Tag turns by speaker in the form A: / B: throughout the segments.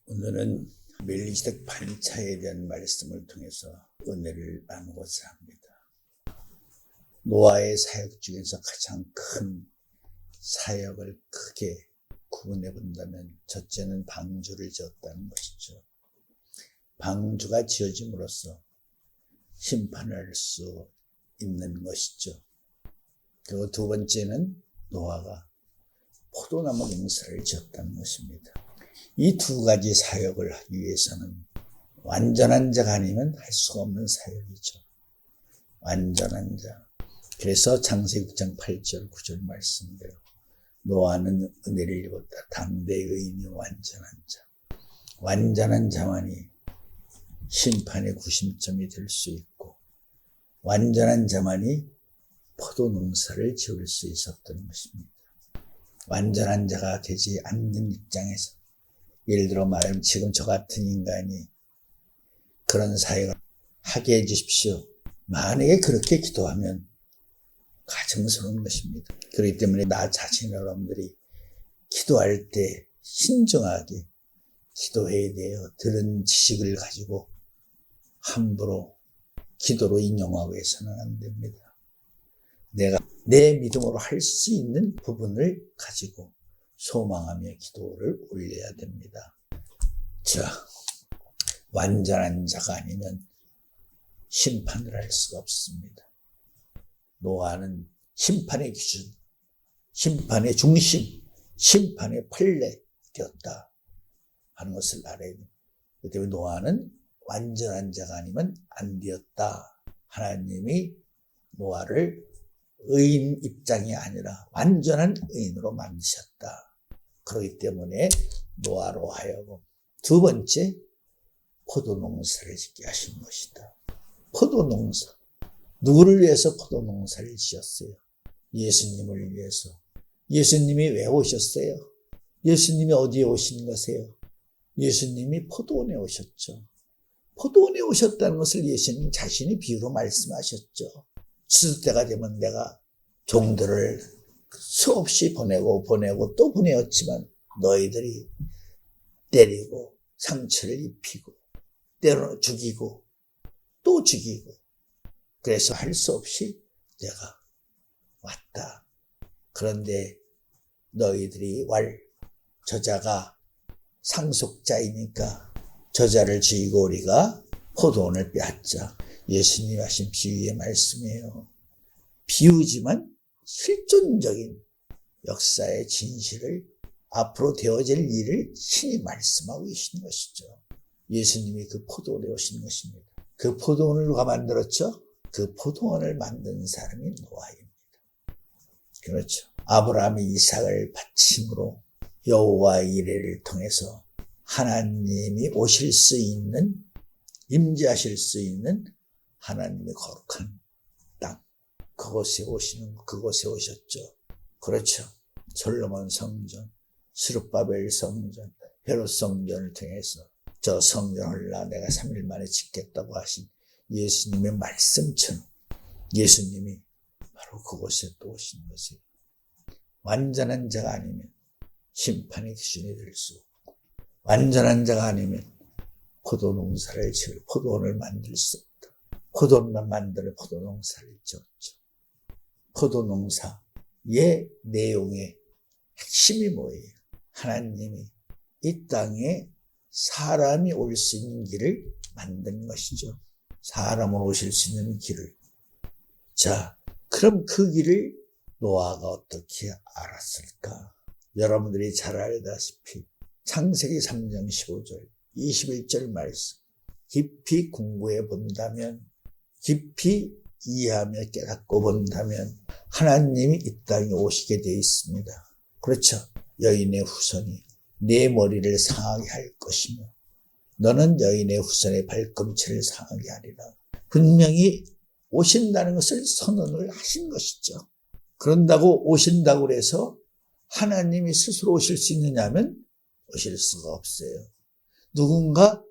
A: 오늘은 멜기세덱 반차에 대한 말씀을 통해서 은혜를 나누고자 합니다. 노아의 사역 중에서 가장 큰 사역을 크게 구분해 본다면 첫째는 방주를 지었다는 것이죠. 방주가 지어짐으로써 심판을 할 수 있는 것이죠. 그리고 두 번째는 노아가 포도나무 농사를 지었다는 것입니다. 이 두 가지 사역을 하기 위해서는 완전한 자가 아니면 할 수가 없는 사역이죠. 완전한 자. 그래서 창세기 6장 8절 9절 말씀대로 노아는 은혜를 입었다. 당대 의인이 완전한 자. 완전한 자만이 심판의 구심점이 될 수 있고 완전한 자만이 포도 농사를 지을 수 있었던 것입니다. 완전한 자가 되지 않는 입장에서 예를 들어 말하면 지금 저 같은 인간이 그런 사역을 하게 해주십시오. 만약에 그렇게 기도하면 가증스러운 것입니다. 그렇기 때문에 나 자신 여러분들이 기도할 때 신중하게 기도해야 돼요. 들은 지식을 가지고 함부로 기도로 인용하고 해서는 안 됩니다. 내가 내 믿음으로 할 수 있는 부분을 가지고 소망하며 기도를 올려야 됩니다. 자, 완전한 자가 아니면 심판을 할 수가 없습니다. 노아는 심판의 기준, 심판의 중심, 심판의 판례 되었다 하는 것을 알아야 됩니다. 그렇기 때문에 노아는 완전한 자가 아니면 안 되었다. 하나님이 노아를 의인 입장이 아니라 완전한 의인으로 만드셨다. 그렇기 때문에 노아로 하여금 두 번째 포도농사를 짓게 하신 것이다. 포도농사. 누구를 위해서 포도농사를 지었어요? 예수님을 위해서. 예수님이 왜 오셨어요? 예수님이 어디에 오신 거세요? 예수님이 포도원에 오셨죠. 포도원에 오셨다는 것을 예수님 자신이 비유로 말씀하셨죠. 칠 때가 되면 내가 종들을 수없이 보내고 또 보내었지만 너희들이 때리고 상처를 입히고 때로 죽이고 또 죽이고 그래서 할 수 없이 내가 왔다. 그런데 너희들이 저자가 상속자이니까 저자를 죽이고 우리가 포도원을 빼앗자. 예수님이 하신 비유의 말씀이에요. 비유지만 실존적인 역사의 진실을 앞으로 되어질 일을 신이 말씀하고 계신 것이죠. 예수님이 그 포도원에 오신 것입니다. 그 포도원을 누가 만들었죠? 그 포도원을 만든 사람이 노아입니다. 그렇죠. 아브라함이 이삭을 바침으로 여호와의 이레를 통해서 하나님이 오실 수 있는, 임재하실 수 있는 하나님의 거룩한 땅, 그곳에 오셨죠. 그렇죠. 솔로몬 성전, 스룹바벨 성전, 헤롯 성전을 통해서 저 성전을 내가 3일 만에 짓겠다고 하신 예수님의 말씀처럼 예수님이 바로 그곳에 또 오신 것이에요. 완전한 자가 아니면 심판의 기준이 될 수 없고 완전한 자가 아니면 포도농사를 지을 포도원을 만들 수 없다. 포도원만 만들어 포도농사를 지었죠. 포도농사의 내용의 핵심이 뭐예요? 하나님이 이 땅에 사람이 올 수 있는 길을 만든 것이죠. 사람은 오실 수 있는 길을. 자, 그럼 그 길을 노아가 어떻게 알았을까? 여러분들이 잘 알다시피 창세기 3장 15절 21절 말씀 깊이 공부해 본다면 깊이 이해하며 깨닫고 본다면 하나님이 이 땅에 오시게 되어 있습니다. 그렇죠. 여인의 후손이 내 머리를 상하게 할 것이며 너는 여인의 후손의 발꿈치를 상하게 하리라. 분명히 오신다는 것을 선언을 하신 것이죠. 그런다고 오신다고 해서 하나님이 스스로 오실 수 있느냐 하면 오실 수가 없어요. 누군가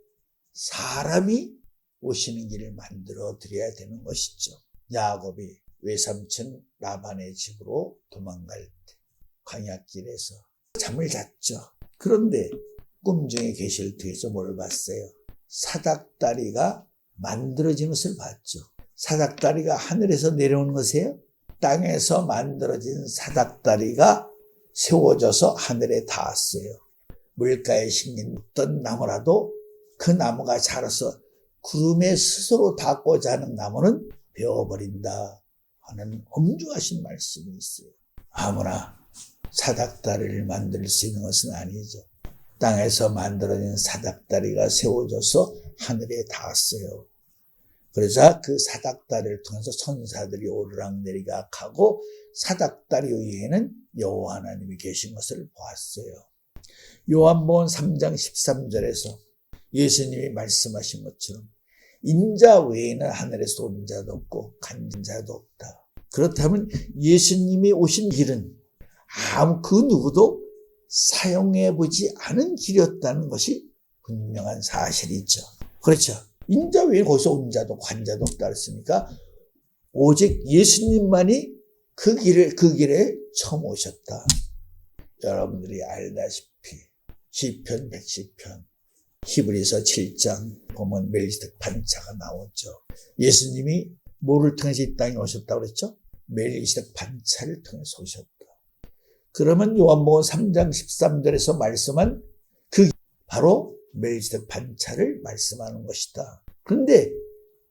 A: 사람이 오시는 길을 만들어 드려야 되는 것이죠. 야곱이 외삼촌 라반의 집으로 도망갈 때 광야길에서 잠을 잤죠. 그런데 꿈 중에 계시를 통해서 뭘 봤어요? 사닥다리가 만들어진 것을 봤죠. 사닥다리가 하늘에서 내려오는 것이에요? 땅에서 만들어진 사닥다리가 세워져서 하늘에 닿았어요. 물가에 심긴 어떤 나무라도 그 나무가 자라서 구름에 스스로 닿고자 하는 나무는 베어버린다 하는 엄중하신 말씀이 있어요. 아무나 사닥다리를 만들 수 있는 것은 아니죠. 땅에서 만들어진 사닥다리가 세워져서 하늘에 닿았어요. 그러자 그 사닥다리를 통해서 천사들이 오르락내리락하고 사닥다리 위에는 여호와 하나님이 계신 것을 보았어요. 요한복음 3장 13절에서 예수님이 말씀하신 것처럼 인자 외에는 하늘에서 온 자도 없고 간 자도 없다. 그렇다면 예수님이 오신 길은 아무 그 누구도 사용해보지 않은 길이었다는 것이 분명한 사실이죠. 그렇죠. 인자 외에 거기서 온 자도 간 자도 없다 그랬으니까 오직 예수님만이 그 길에 처음 오셨다. 여러분들이 알다시피 시편 110편 히브리서 7장 보면 멜기세덱 반차가 나오죠. 예수님이 뭐를 통해서 이 땅에 오셨다고 그랬죠? 멜기세덱 반차를 통해서 오셨다. 그러면 요한복음 3장 13절에서 말씀한 그 바로 멜기세덱 반차를 말씀하는 것이다. 그런데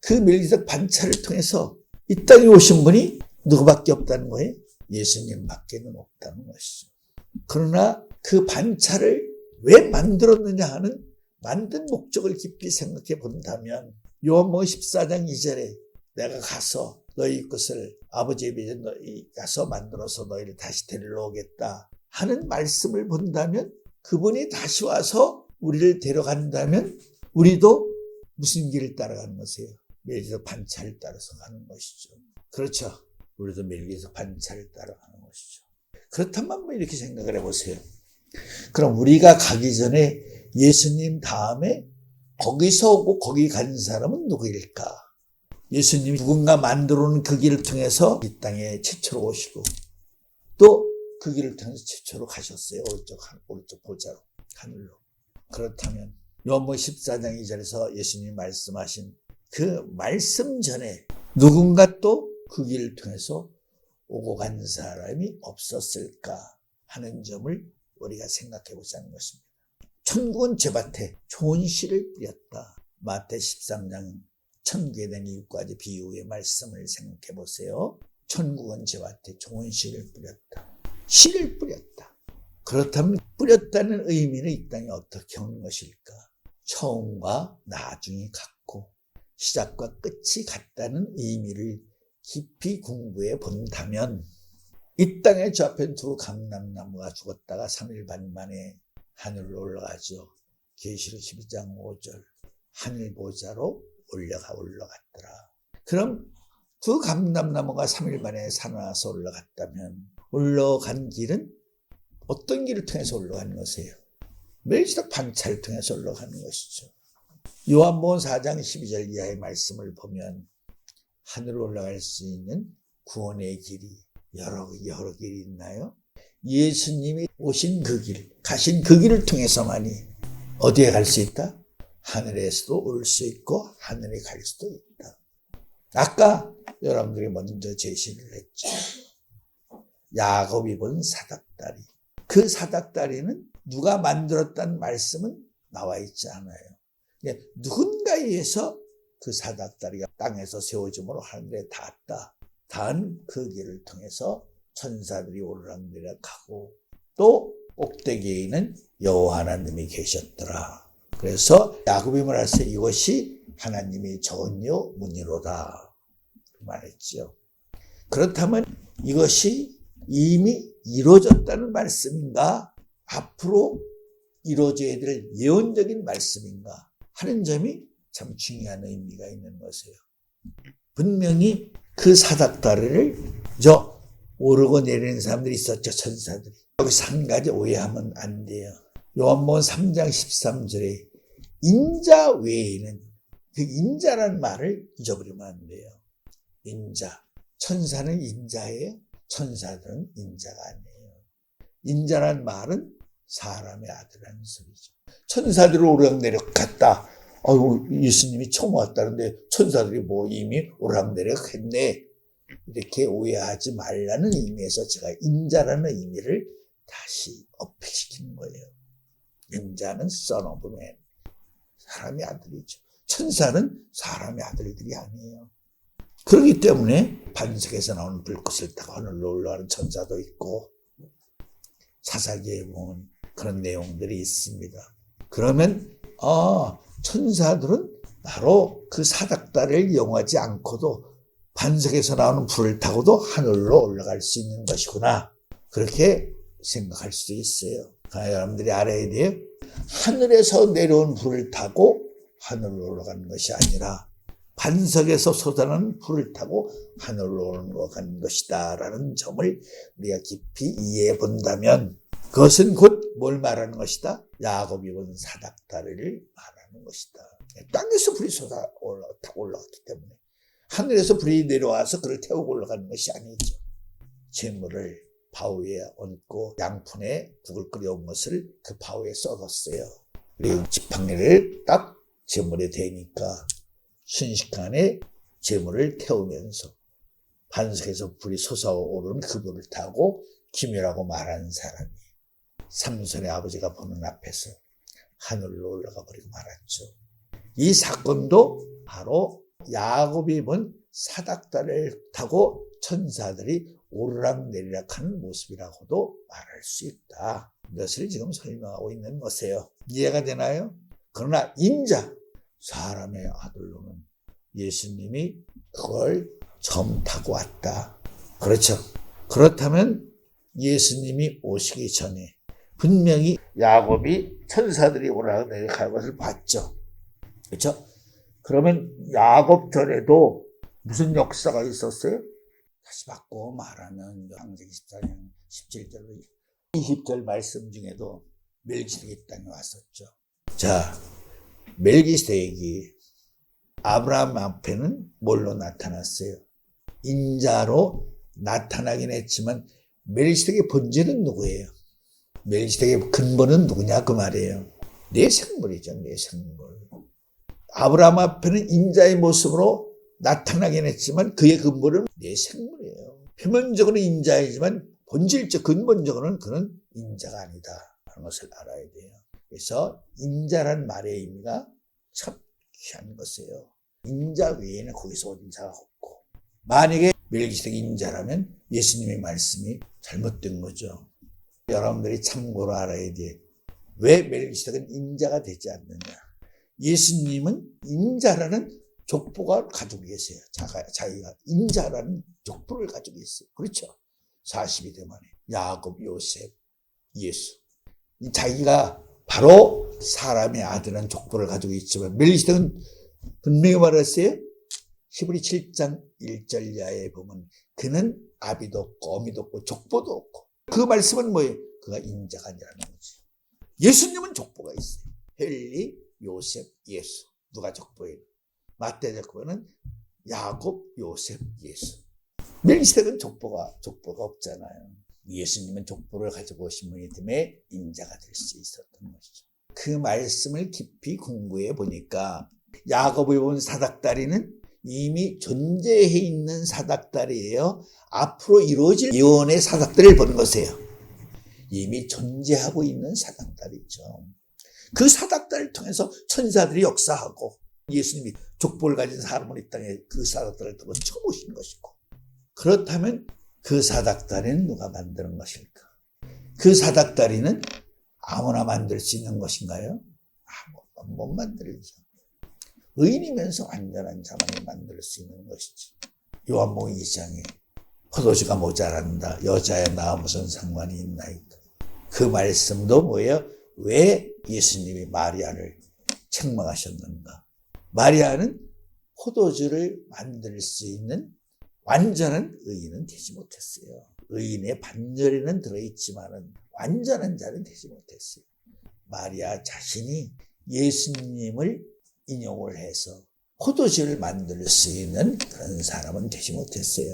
A: 그 멜기세덱 반차를 통해서 이 땅에 오신 분이 누구밖에 없다는 거예요? 예수님밖에는 없다는 것이죠. 그러나 그 반차를 왜 만들었느냐 하는 만든 목적을 깊이 생각해 본다면 요한복음 14장 2절에 내가 가서 너희 것을 아버지의 집에 너희 가서 만들어서 너희를 다시 데리러 오겠다 하는 말씀을 본다면 그분이 다시 와서 우리를 데려간다면 우리도 무슨 길을 따라가는 것이에요? 멜기세덱 반차를 따라서 가는 것이죠. 그렇죠. 우리도 멜기세덱 반차를 따라가는 것이죠. 그렇다면 한번 이렇게 생각을 해보세요. 그럼 우리가 가기 전에 예수님 다음에 거기서 오고 거기 간 사람은 누구일까? 예수님이 누군가 만들어 놓은 그 길을 통해서 이 땅에 최초로 오시고 또 그 길을 통해서 최초로 가셨어요. 오른쪽 보좌로 하늘로. 그렇다면 요한복음 14장 2절에서 예수님이 말씀하신 그 말씀 전에 누군가 또 그 길을 통해서 오고 간 사람이 없었을까 하는 점을 우리가 생각해 보자는 것입니다. 천국은 제밭에 좋은 씨를 뿌렸다. 마태 13장 천국에 대한 7가지 비유의 말씀을 생각해 보세요. 천국은 제밭에 좋은 씨를 뿌렸다. 씨를 뿌렸다. 그렇다면 뿌렸다는 의미는 이 땅에 어떻게 오는 것일까? 처음과 나중이 같고 시작과 끝이 같다는 의미를 깊이 공부해 본다면 이 땅에 저 앞에 두 감람나무가 죽었다가 3일 반 만에 하늘로 올라가죠. 계시록 12장 5절 하늘 보좌로 올라갔더라. 그럼 두 감람나무가 3일 만에 살아나서 올라갔다면 올라간 길은 어떤 길을 통해서 올라가는 것이에요? 멜기세덱 반차를 통해서 올라가는 것이죠. 요한복음 4장 12절 이하의 말씀을 보면 하늘로 올라갈 수 있는 구원의 길이 여러 길이 있나요? 예수님이 오신 그 길, 가신 그 길을 통해서만이 어디에 갈 수 있다? 하늘에서도 올 수 있고 하늘에 갈 수도 있다. 아까 여러분들이 먼저 제시를 했죠. 야곱이 본 사닥다리. 그 사닥다리는 누가 만들었다는 말씀은 나와 있지 않아요. 누군가에 의해서 그 사닥다리가 땅에서 세워짐으로 하늘에 닿았다. 닿은 그 길을 통해서 천사들이 오르락내리락하고 또 꼭대기에는 여호와 하나님이 계셨더라. 그래서 야곱이 말했어요. 이것이 하나님의 전요 문이로다 말했죠. 그렇다면 이것이 이미 이루어졌다는 말씀인가? 앞으로 이루어져야 될 예언적인 말씀인가? 하는 점이 참 중요한 의미가 있는 것이에요. 분명히 그 사닥다리를 오르고 내리는 사람들이 있었죠. 천사들이. 여기서 한 가지 오해하면 안 돼요. 요한복음 3장 13절에 인자 외에는 그 인자라는 말을 잊어버리면 안 돼요. 인자. 천사는 인자예요. 천사들은 인자가 아니에요. 인자라는 말은 사람의 아들이라는 소리죠. 천사들이 오르락내리락 갔다. 예수님이 처음 왔다는데 천사들이 뭐 이미 오르락내리락 했네. 이렇게 오해하지 말라는 의미에서 제가 인자라는 의미를 다시 어필시키는 거예요. 인자는 son of man. 사람의 아들이죠. 천사는 사람의 아들들이 아니에요. 그렇기 때문에 반석에서 나오는 불꽃을 타고 하늘로 올라가는 천사도 있고 사사기에 보면 그런 내용들이 있습니다. 그러면 천사들은 바로 그 사닥다리를 이용하지 않고도 반석에서 나오는 불을 타고도 하늘로 올라갈 수 있는 것이구나. 그렇게 생각할 수도 있어요. 여러분들이 알아야 돼요. 하늘에서 내려온 불을 타고 하늘로 올라가는 것이 아니라 반석에서 솟아나는 불을 타고 하늘로 올라가는 것이다 라는 점을 우리가 깊이 이해해 본다면 그것은 곧 뭘 말하는 것이다? 야곱이 본 사닥다리를 말하는 것이다. 땅에서 불이 솟아 올라갔기 때문에 하늘에서 불이 내려와서 그를 태우고 올라가는 것이 아니죠. 재물을 바위에 얹고 양푼에 국을 끓여온 것을 그 바위에 썩었어요. 그리고 지팡이를 딱 재물에 대니까 순식간에 재물을 태우면서 반석에서 불이 솟아오르는 그 불을 타고 기묘라고 말하는 사람이 삼손의 아버지가 보는 앞에서 하늘로 올라가 버리고 말았죠. 이 사건도 바로 야곱이 본 사닥다리를 타고 천사들이 오르락내리락하는 모습이라고도 말할 수 있다. 이것을 지금 설명하고 있는 것이에요. 이해가 되나요? 그러나 인자, 사람의 아들로는 예수님이 그걸 처음 타고 왔다. 그렇죠. 그렇다면 예수님이 오시기 전에 분명히 야곱이 천사들이 오르락내리락할 것을 봤죠. 그렇죠? 그러면 야곱 전에도 무슨 역사가 있었어요? 다시 바꿔 말하면 창세기 14장 17절 20절 말씀 중에도 멜기세덱이 땅에 왔었죠. 자, 멜기세덱이 아브라함 앞에는 뭘로 나타났어요? 인자로 나타나긴 했지만 멜기세덱의 본질은 누구예요? 멜기세덱의 근본은 누구냐 그 말이에요. 내 생물이죠. 내 생물. 아브라함 앞에는 인자의 모습으로 나타나긴 했지만 그의 근본은 내 생물이에요. 표면적으로는 인자이지만 본질적 근본적으로는 그는 인자가 아니다 하는 것을 알아야 돼요. 그래서 인자란 말의 의미가 참 귀한 것이에요. 인자 외에는 거기서 온 인자가 없고 만약에 멜기세덱이 인자라면 예수님의 말씀이 잘못된 거죠. 여러분들이 참고로 알아야 돼. 왜 멜기세덱은 인자가 되지 않느냐. 예수님은 인자라는 족보가 가지고 계세요. 자기가 인자라는 족보를 가지고 있어요. 그렇죠. 40이 만에 야곱, 요셉, 예수. 자기가 바로 사람의 아들은 족보를 가지고 있지만 멜기세덱은 분명히 말했어요. 히브리 7장 1절 이하에 보면 그는 아비도 없고 어미도 없고 족보도 없고 그 말씀은 뭐예요? 그가 인자가 아니라는 거지. 예수님은 족보가 있어요. 헬리, 요셉, 예수. 누가 족보예요? 마태 족보는 야곱, 요셉, 예수. 멜기세덱은 족보가 없잖아요. 예수님은 족보를 가지고 오신 분이기 때문에 인자가 될 수 있었던 것이죠. 그 말씀을 깊이 공부해 보니까 야곱이 본 사닥다리는 이미 존재해 있는 사닥다리예요. 앞으로 이루어질 예언의 사닥다리를 보는 것이에요. 이미 존재하고 있는 사닥다리죠. 그 사닥다리를 통해서 천사들이 역사하고 예수님이 족보를 가진 사람을 이 땅에 그 사닥다리를 통해 처음 오신 것이고 그렇다면 그 사닥다리는 누가 만드는 것일까? 그 사닥다리는 아무나 만들 수 있는 것인가요? 못 만들죠. 의인이면서 완전한 자만이 만들 수 있는 것이지. 요한복음 2장에 포도주가 모자란다. 여자의 나와 무슨 상관이 있나이까. 그 말씀도 뭐예요? 왜 예수님이 마리아를 책망하셨는가? 마리아는 포도주를 만들 수 있는 완전한 의인은 되지 못했어요. 의인의 반절에는 들어있지만은 완전한 자는 되지 못했어요. 마리아 자신이 예수님을 인용을 해서 포도주를 만들 수 있는 그런 사람은 되지 못했어요.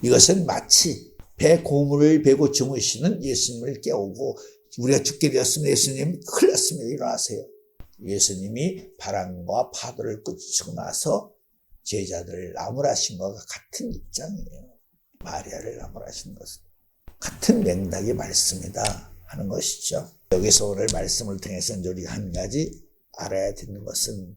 A: 이것은 마치 배 고물을 베고 주무시는 예수님을 깨우고 우리가 죽게 되었으면 예수님 큰일 났습니다. 일어나세요. 예수님이 바람과 파도를 꾸짖고 나서 제자들을 나무라신 것과 같은 입장이에요. 마리아를 나무라신 것은 같은 맥락의 말씀이다 하는 것이죠. 여기서 오늘 말씀을 통해서 우리가 한 가지 알아야 되는 것은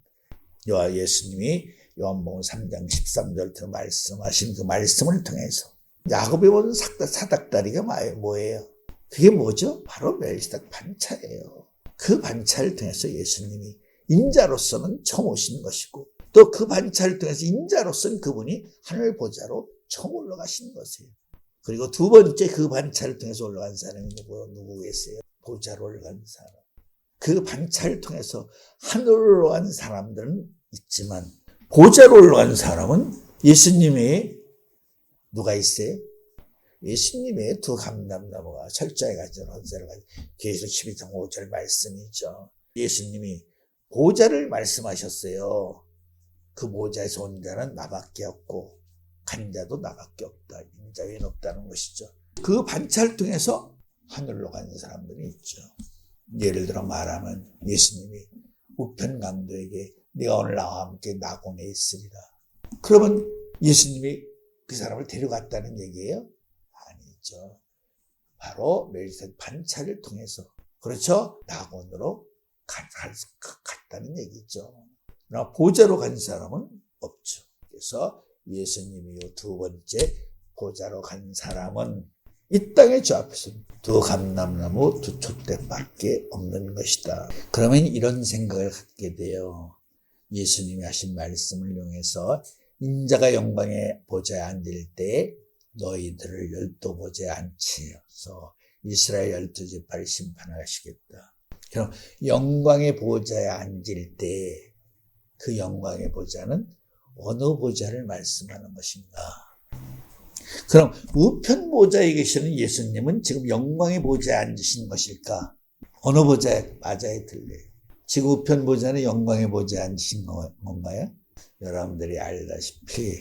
A: 예수님이 요한복음 3장 13절부터 말씀하신 그 말씀을 통해서 야곱이 보는 사닥다리가 뭐예요? 그게 뭐죠? 바로 멜기세덱 반차예요. 그 반차를 통해서 예수님이 인자로서는 처음 오신 것이고 또 그 반차를 통해서 인자로서는 그분이 하늘 보좌로 처음 올라가신 것이에요. 그리고 두 번째 그 반차를 통해서 올라간 사람이 누구겠어요? 보좌로 올라간 사람. 그 반차를 통해서 하늘로 올라간 사람들은 있지만 보좌로 올라간 사람은 예수님의 누가 있어요? 예수님의 두 감람나무가 철저히 가진 헌세를 가진 계시록 12장 5절 말씀이죠. 예수님이 보좌를 말씀하셨어요. 그 보좌에서 온 자는 나밖에 없고 간 자도 나밖에 없다. 인자 외에는 없다는 것이죠. 그 반차를 통해서 하늘로 가는 사람들이 있죠. 예를 들어 말하면 예수님이 우편 강도에게 네가 오늘 나와 함께 낙원에 있으리라. 그러면 예수님이 그 사람을 데려갔다는 얘기예요? 아니죠. 바로 멜기세덱 반차를 통해서 그렇죠? 낙원으로 갔다는 얘기죠. 그러나 보좌로 간 사람은 없죠. 그래서 예수님이 두 번째 보좌로 간 사람은 이 땅의 주 앞에서 두 감람나무 두 촛대밖에 없는 것이다. 그러면 이런 생각을 갖게 돼요. 예수님이 하신 말씀을 이용해서 인자가 영광의 보좌에 앉을 때 너희들을 열두 보좌에 앉혀서 이스라엘 12지파를 심판하시겠다. 그럼 영광의 보좌에 앉을 때 그 영광의 보좌는 어느 보좌를 말씀하는 것인가? 그럼 우편 보좌에 계시는 예수님은 지금 영광의 보좌에 앉으신 것일까? 어느 보좌에 맞아야 들려요? 지금 우편 보좌는 영광의 보좌에 앉으신 건가요? 여러분들이 알다시피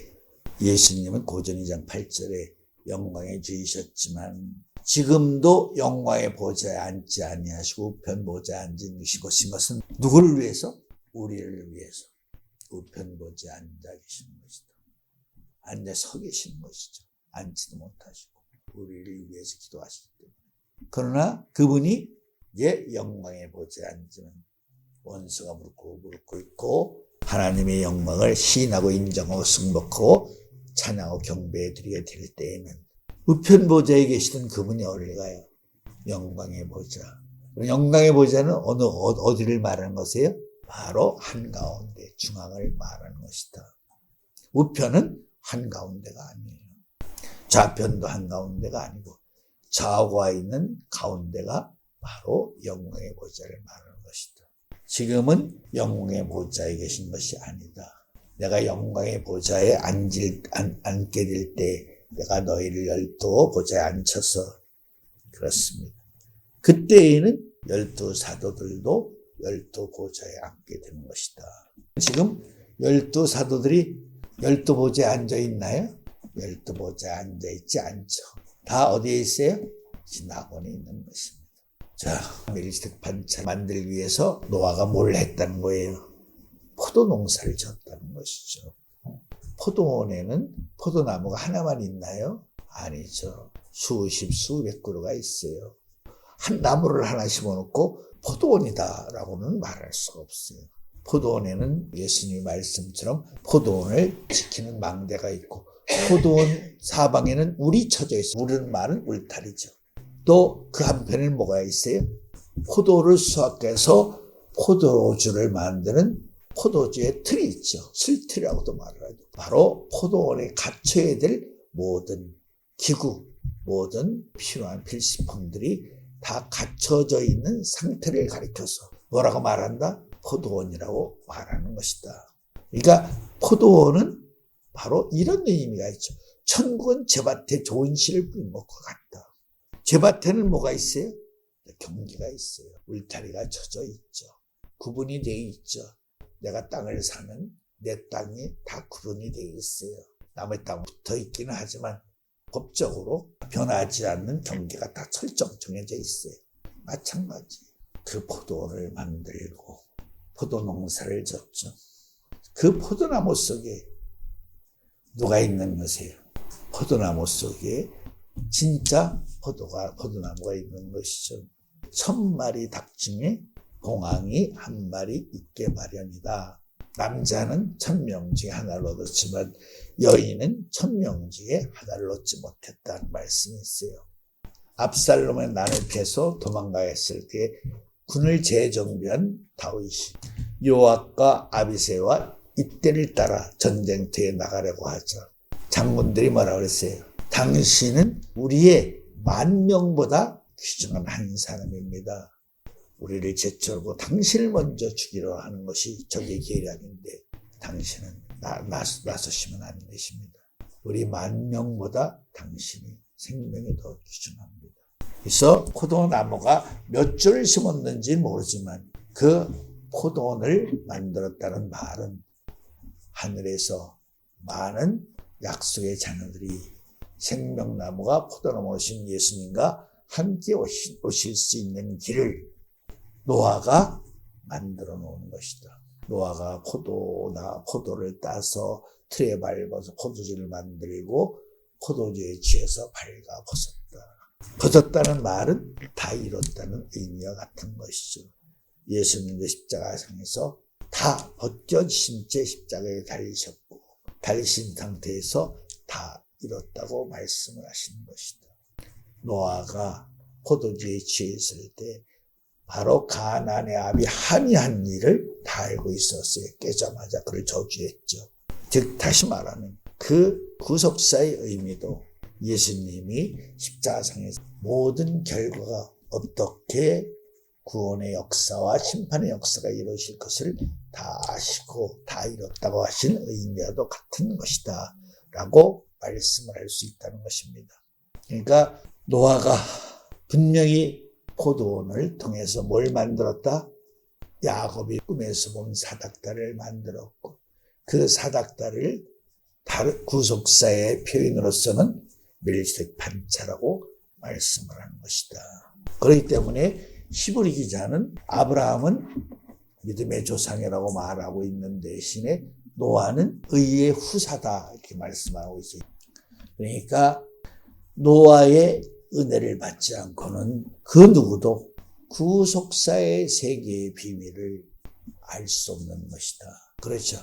A: 예수님은 고전 2장 8절에 영광의 주이셨지만 지금도 영광의 보좌에 앉지 아니하시고 우편 보좌에 앉은 것은 누구를 위해서? 우리를 위해서 우편 보좌에 앉아 계시는 것이다. 앉아 서 계시는 것이죠. 앉지도 못하시고 우리를 위해서 기도하시기 때문에. 그러나 그분이 영광의 보좌에 앉으면 원수가 무릎 꿇고 하나님의 영광을 시인하고 인정하고 승복하고 찬양하고 경배해 드리게 될 때에는 우편 보좌에 계시던 그분이 어디를 가요? 영광의 보좌. 영광의 보좌는 어디를 말하는 것이에요? 바로 한가운데 중앙을 말하는 것이다. 우편은 한가운데가 아니에요. 좌편도 한가운데가 아니고 좌우가 있는 가운데가 바로 영광의 보좌를 말하는 것이다. 지금은 영광의 보좌에 계신 것이 아니다. 내가 영광의 보좌에 앉게 될 때 내가 너희를 열두 보좌에 앉혀서 그렇습니다. 그때에는 12사도들도 12보좌에 앉게 되는 것이다. 지금 12사도들이 12보좌에 앉아 있나요? 12보좌에 앉아 있지 않죠. 다 어디에 있어요? 낙원에 있는 것입니다. 자, 멜기세덱 반차 만들기 위해서 노아가 뭘 했다는 거예요? 포도 농사를 졌다는 것이죠. 포도원에는 포도나무가 하나만 있나요? 아니죠. 수십, 수백 그루가 있어요. 한 나무를 하나 심어놓고 포도원이다라고는 말할 수가 없어요. 포도원에는 예수님의 말씀처럼 포도원을 지키는 망대가 있고 포도원 사방에는 울이 쳐져 있어요. 울은 말은 울타리죠. 또 그 한편에는 뭐가 있어요? 포도를 수확해서 포도주를 만드는 포도주의 틀이 있죠. 슬틀이라고도 말을 하죠. 바로 포도원에 갖춰야 될 모든 기구, 모든 필요한 필수품들이 다 갖춰져 있는 상태를 가리켜서 뭐라고 말한다? 포도원이라고 말하는 것이다. 그러니까 포도원은 바로 이런 의미가 있죠. 천국은 제밭에 좋은 씨를 뿌린 것과 같다. 제밭에는 뭐가 있어요? 경기가 있어요. 울타리가 쳐져 있죠. 구분이 되어 있죠. 내가 땅을 사면 내 땅이 다 구분이 되어 있어요. 남의 땅 붙어 있기는 하지만 법적으로 변하지 않는 경계가 다 설정 정해져 있어요. 마찬가지. 그 포도를 만들고 포도 농사를 졌죠. 그 포도나무 속에 누가 있는 것이에요? 포도나무 속에 진짜 포도나무가 있는 것이죠. 1000마리 닭 중에 공항이 1마리 있게 마련이다. 남자는 1000명 중에 하나를 얻었지만 여인은 1000명 중에 하나를 얻지 못했다는 말씀이 있어요. 압살롬의 난을 패서 도망가했을 때 군을 재정비한 다윗이 요압과 아비새와 이때를 따라 전쟁터에 나가려고 하죠. 장군들이 뭐라 그랬어요? 당신은 우리의 10,000명보다 귀중한 한 사람입니다. 우리를 제쳐오고 당신을 먼저 죽이려 하는 것이 적의 계략인데 당신은 나서시면 안 되십니다. 우리 10,000명보다 당신이 생명이 더 귀중합니다. 그래서 포도나무가 몇 줄을 심었는지 모르지만 그 포도원을 만들었다는 말은 하늘에서 많은 약속의 자녀들이 생명나무가 포도나무로 신 예수님과 함께 오실 수 있는 길을 노아가 만들어 놓은 것이다. 노아가 포도를 따서 틀에 밟아서 포도주를 만들고 포도주에 취해서 발가 벗었다는 말은 다 이뤘다는 의미와 같은 것이죠. 예수님도 십자가상에서 다 벗겨진 채 십자가에 달리셨고 달리신 상태에서 다 이뤘다고 말씀을 하시는 것이다. 노아가 포도주에 취했을 때 바로 가나안의 아비 함이 한 일을 다 알고 있었어요. 깨자마자 그를 저주했죠. 즉 다시 말하면 그 구속사의 의미도 예수님이 십자가상에서 모든 결과가 어떻게 구원의 역사와 심판의 역사가 이루어질 것을 다 아시고 다 이뤘다고 하신 의미와도 같은 것이다 라고 말씀을 할 수 있다는 것입니다. 그러니까 노아가 분명히 포도원을 통해서 뭘 만들었다? 야곱이 꿈에서 본 사닥다리를 만들었고 그 사닥다리를 구속사의 표현으로서는 멜기세덱 판차라고 말씀을 하는 것이다. 그렇기 때문에 히브리 기자는 아브라함은 믿음의 조상이라고 말하고 있는 대신에 노아는 의의 후사다 이렇게 말씀하고 있어요. 그러니까 노아의 은혜를 받지 않고는 그 누구도 구속사의 세계의 비밀을 알 수 없는 것이다. 그렇죠.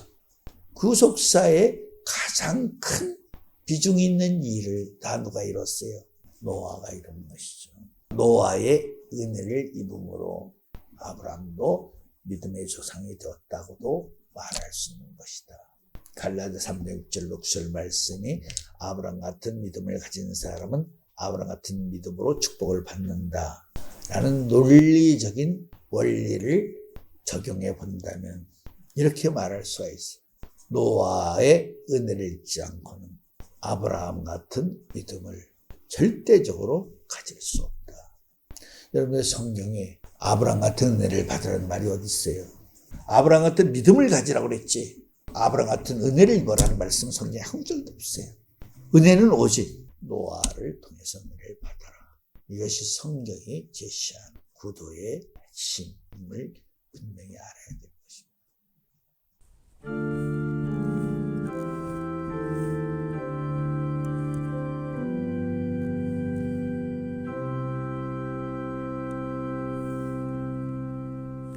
A: 구속사의 가장 큰 비중 있는 일을 다 누가 이뤘어요? 노아가 이룬 것이죠. 노아의 은혜를 입음으로 아브라함도 믿음의 조상이 되었다고도 말할 수 있는 것이다. 갈라디아 3장 6절 6절 말씀이 아브라함 같은 믿음을 가진 사람은 아브라함 같은 믿음으로 축복을 받는다 라는 논리적인 원리를 적용해 본다면 이렇게 말할 수가 있어요. 노아의 은혜를 잊지 않고는 아브라함 같은 믿음을 절대적으로 가질 수 없다. 여러분들 성경에 아브라함 같은 은혜를 받으라는 말이 어디 있어요? 아브라함 같은 믿음을 가지라고 그랬지. 아브라함 같은 은혜를 입으라는 말씀 성경에 한 구절도 없어요. 은혜는 오직 노아를 통해서 은혜를 받아라. 이것이 성경이 제시한 구도의 핵심을